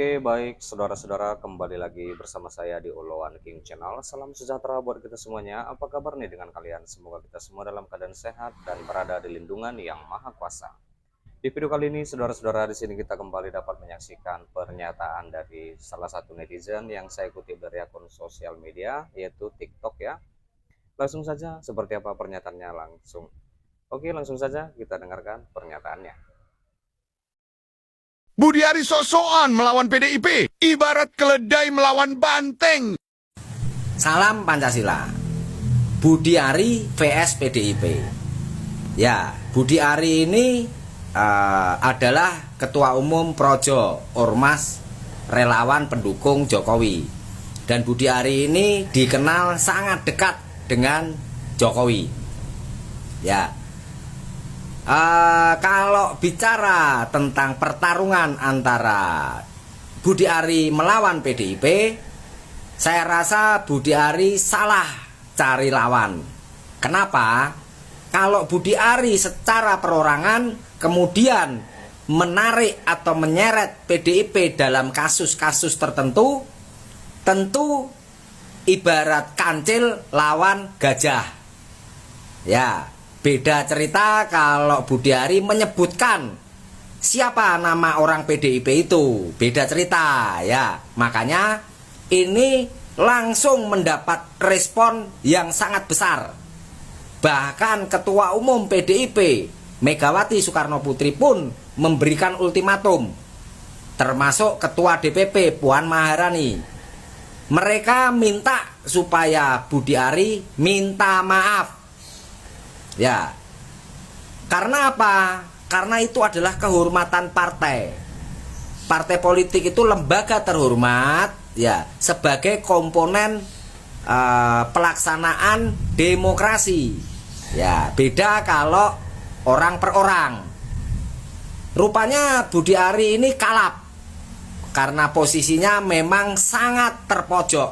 Oke, baik saudara-saudara, kembali lagi bersama saya di Oloan King Channel. Salam sejahtera buat kita semuanya. Apa kabar nih dengan kalian? Semoga kita semua dalam keadaan sehat dan berada di lindungan yang maha kuasa. Di video kali ini, saudara-saudara, di sini kita kembali dapat menyaksikan pernyataan dari salah satu netizen yang saya kutip dari akun sosial media, yaitu TikTok ya. Langsung saja, seperti apa pernyataannya langsung. Oke, langsung saja kita dengarkan pernyataannya. Budi Ari sok-sokan melawan PDIP, ibarat keledai melawan banteng. Salam Pancasila. Budi Ari vs PDIP. Ya, Budi Ari ini adalah Ketua Umum Projo Ormas Relawan Pendukung Jokowi. Dan Budi Ari ini dikenal sangat dekat dengan Jokowi. Ya. Kalau bicara tentang pertarungan antara Budi Ari melawan PDIP, saya rasa Budi Ari salah cari lawan. Kenapa? Kalau Budi Ari secara perorangan kemudian menarik atau menyeret PDIP dalam kasus-kasus tertentu, tentu ibarat kancil lawan gajah. Ya, beda cerita kalau Budi Ari menyebutkan siapa nama orang PDIP itu. Beda cerita ya. Makanya ini langsung mendapat respon yang sangat besar. Bahkan Ketua Umum PDIP Megawati Soekarno Putri pun memberikan ultimatum. Termasuk Ketua DPP Puan Maharani. Mereka minta supaya Budi Ari minta maaf. Ya, karena apa? Karena itu adalah kehormatan partai. Partai politik itu lembaga terhormat, ya, sebagai komponen pelaksanaan demokrasi. Ya, beda kalau orang per orang. Rupanya Budi Ari ini kalap karena posisinya memang sangat terpojok.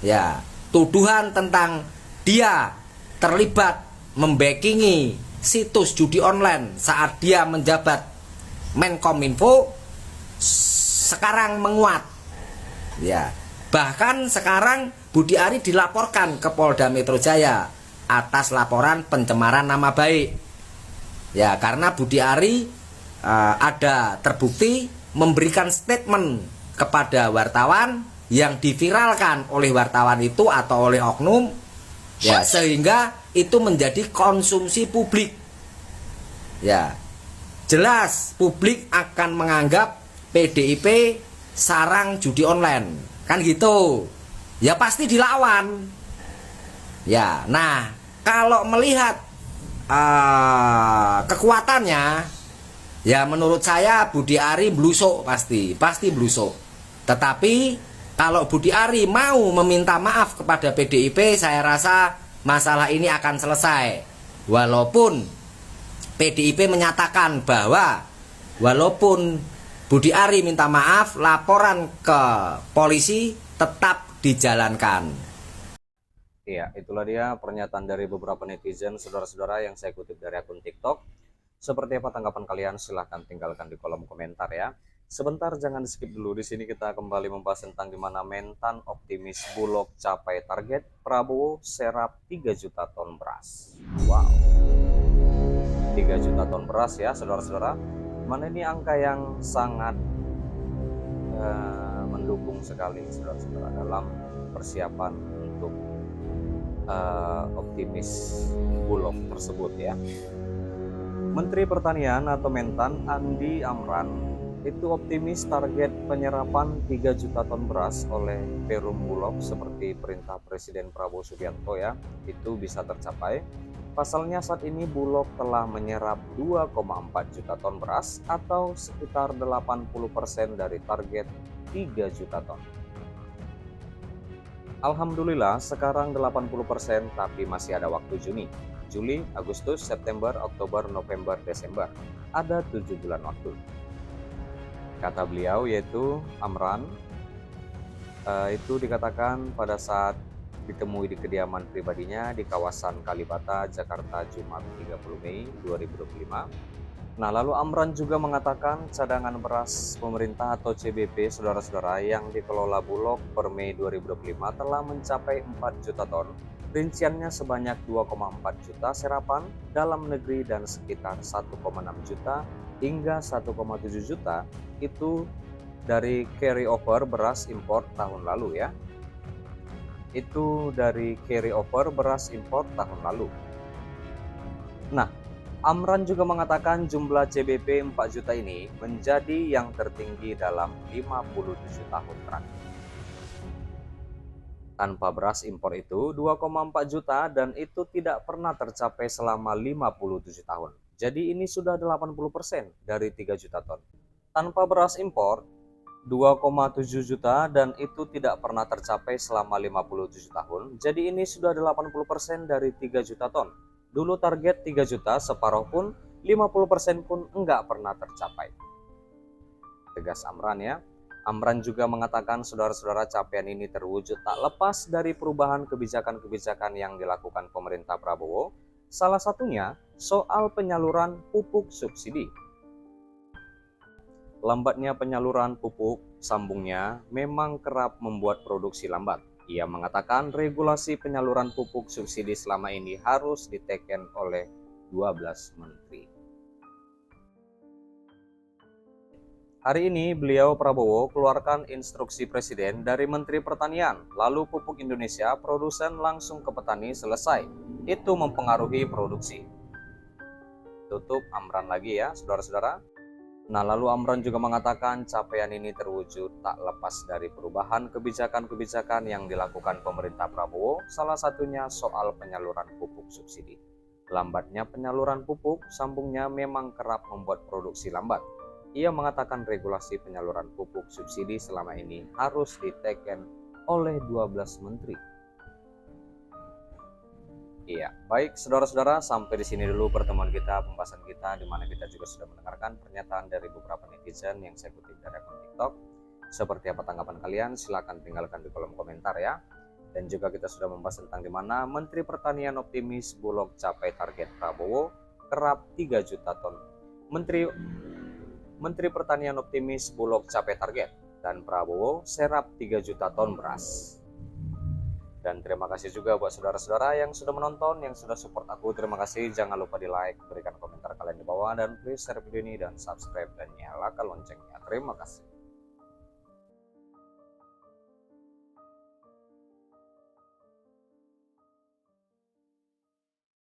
Ya, tuduhan tentang dia terlibat membackingi situs judi online saat dia menjabat Menkominfo sekarang menguat. Ya, bahkan sekarang Budi Ari dilaporkan ke Polda Metro Jaya atas laporan pencemaran nama baik. Ya, karena Budi Ari ada terbukti memberikan statement kepada wartawan yang diviralkan oleh wartawan itu atau oleh oknum. Ya, sehingga itu menjadi konsumsi publik. Ya, jelas publik akan menganggap PDIP sarang judi online, kan gitu. Ya pasti dilawan. Ya, nah kalau melihat kekuatannya, ya menurut saya Budi Ari blusuk pasti blusuk. Tetapi kalau Budi Ari mau meminta maaf kepada PDIP, saya rasa masalah ini akan selesai. Walaupun PDIP menyatakan bahwa walaupun Budi Ari minta maaf, laporan ke polisi tetap dijalankan. Iya, itulah dia pernyataan dari beberapa netizen, saudara-saudara, yang saya kutip dari akun TikTok. Seperti apa tanggapan kalian? Silahkan tinggalkan di kolom komentar ya. Sebentar, jangan di skip dulu. Di sini kita kembali membahas tentang dimana Mentan optimis Bulog capai target, Prabowo serap 3 juta ton beras. Wow, 3 juta ton beras ya saudara-saudara. Mana ini angka yang sangat mendukung sekali saudara-saudara dalam persiapan untuk optimis Bulog tersebut ya. Menteri Pertanian atau Mentan Andi Amran itu optimis target penyerapan 3 juta ton beras oleh Perum Bulog seperti perintah Presiden Prabowo Subianto ya, itu bisa tercapai. Pasalnya saat ini Bulog telah menyerap 2,4 juta ton beras atau sekitar 80% dari target 3 juta ton. Alhamdulillah sekarang 80%, tapi masih ada waktu Juli, Agustus, September, Oktober, November, Desember. Ada 7 bulan waktu. Kata beliau, yaitu Amran, itu dikatakan pada saat ditemui di kediaman pribadinya di kawasan Kalibata, Jakarta, Jumat 30 Mei 2025. Nah, lalu Amran juga mengatakan cadangan beras pemerintah atau CBP saudara-saudara yang dikelola Bulog per Mei 2025 telah mencapai 4 juta ton. Rinciannya sebanyak 2,4 juta serapan dalam negeri dan sekitar 1,6 juta hingga 1,7 juta itu dari carry over beras impor tahun lalu ya. Itu dari carry over beras impor tahun lalu. Nah, Amran juga mengatakan jumlah CBP 4 juta ini menjadi yang tertinggi dalam 57 tahun terakhir. Tanpa beras impor itu 2,4 juta dan itu tidak pernah tercapai selama 57 tahun. Jadi ini sudah 80% dari 3 juta ton. Tanpa beras impor 2,7 juta dan itu tidak pernah tercapai selama 57 tahun. Jadi ini sudah 80% dari 3 juta ton. Dulu target 3 juta, separuh pun, 50% pun enggak pernah tercapai. Tegas Amran ya. Amran juga mengatakan saudara-saudara capaian ini terwujud tak lepas dari perubahan kebijakan-kebijakan yang dilakukan pemerintah Prabowo. Salah satunya soal penyaluran pupuk subsidi. Lambatnya penyaluran pupuk, sambungnya, memang kerap membuat produksi lambat. Ia mengatakan regulasi penyaluran pupuk subsidi selama ini harus diteken oleh 12 menteri. Hari ini beliau Prabowo keluarkan instruksi presiden dari Menteri Pertanian, lalu pupuk Indonesia produsen langsung ke petani selesai. Itu mempengaruhi produksi. Tutup Amran lagi ya saudara-saudara. Nah, lalu Amran juga mengatakan capaian ini terwujud tak lepas dari perubahan kebijakan-kebijakan yang dilakukan pemerintah Prabowo, salah satunya soal penyaluran pupuk subsidi. Lambatnya penyaluran pupuk, sambungnya memang kerap membuat produksi lambat. Ia mengatakan regulasi penyaluran pupuk subsidi selama ini harus diteken oleh 12 menteri. Iya, baik saudara-saudara, sampai di sini dulu pertemuan kita, pembahasan kita, di mana kita juga sudah mendengarkan pernyataan dari beberapa netizen yang saya kutip dari akun TikTok. Seperti apa tanggapan kalian? Silahkan tinggalkan di kolom komentar ya. Dan juga kita sudah membahas tentang di mana Menteri Pertanian optimis Bulog capai target Prabowo kerap 3 juta ton. Menteri Pertanian optimis Bulog capai target dan Prabowo serap 3 juta ton beras. Dan terima kasih juga buat saudara-saudara yang sudah menonton, yang sudah support aku. Terima kasih, jangan lupa di like, berikan komentar kalian di bawah, dan please share video ini dan subscribe dan nyalakan loncengnya. Terima kasih.